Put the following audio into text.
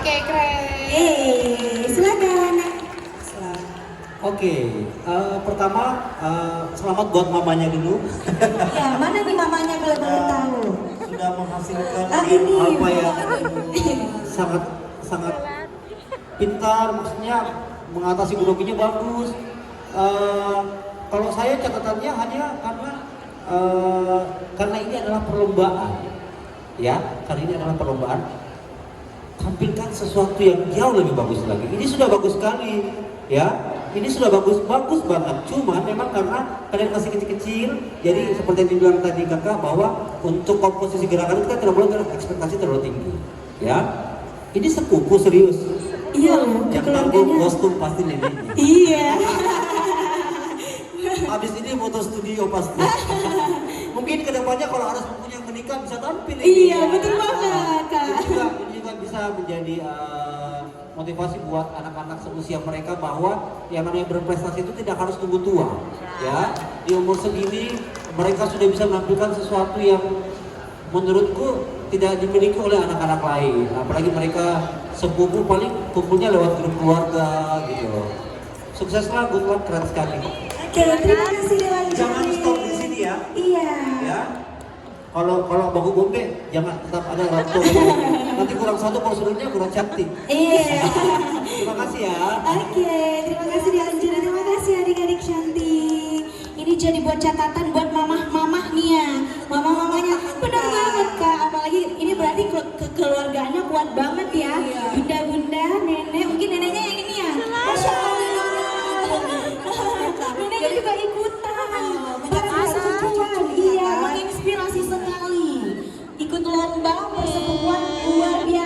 Oke, keren. Silakan. Oke, pertama selamat buat mamanya dulu. Ya, mana nih mamanya kalau boleh tahu? Sudah menghasilkan ini. apa yang sangat sangat pintar, maksudnya mengatasi groginya bagus. Kalau saya catatannya hanya karena ini adalah perlombaan, ya, karena ini adalah perlombaan. Tampilkan sesuatu yang jauh lebih bagus lagi. Ini sudah bagus sekali, ya. Ini sudah bagus banget. Cuma memang karena kalian masih kecil-kecil, jadi seperti yang dibilang tadi kakak bahwa untuk komposisi gerakan itu kan tidak boleh ekspektasi terlalu tinggi, ya. Ini sepupu serius. Iya loh, Yang tanggung kostum pasti neneknya. Iya. Habis ini foto studio pasti. Mungkin kedepannya kalau ada sepupunya yang menikah bisa tampil. Iya, betul banget, Kak. Ini juga bisa menjadi motivasi buat anak-anak seusia mereka bahwa yang namanya berprestasi itu tidak harus tunggu tua. Ya, di umur segini mereka sudah bisa menampilkan sesuatu yang menurutku tidak dimiliki oleh anak-anak lain. Apalagi mereka sepupu paling kumpulnya lewat grup keluarga gitu. Sukseslah, good luck, keren sekali. Oke, terima kasih Dewan. Jangan stop di sini ya. Iya. Ya. Kalau baku bombe jangan tetap ada waktu. Nanti kurang satu prosedurnya kurang cantik. Iya. Terima kasih ya. Oke, terima kasih Dewan. Terima kasih adik-adik cantik. Ini jadi buat catatan buat mamah-mamah nih ya. Mamah-mamanya benar banget Kak. Apalagi ini berarti kekeluargaannya kuat banget ya. Bunda-bunda, nenek, mungkin neneknya yang ini ya. Masya Allah. Neneknya juga ikutan. Iya, menginspirasi sekali. Ikut lomba persepuan luar biasa.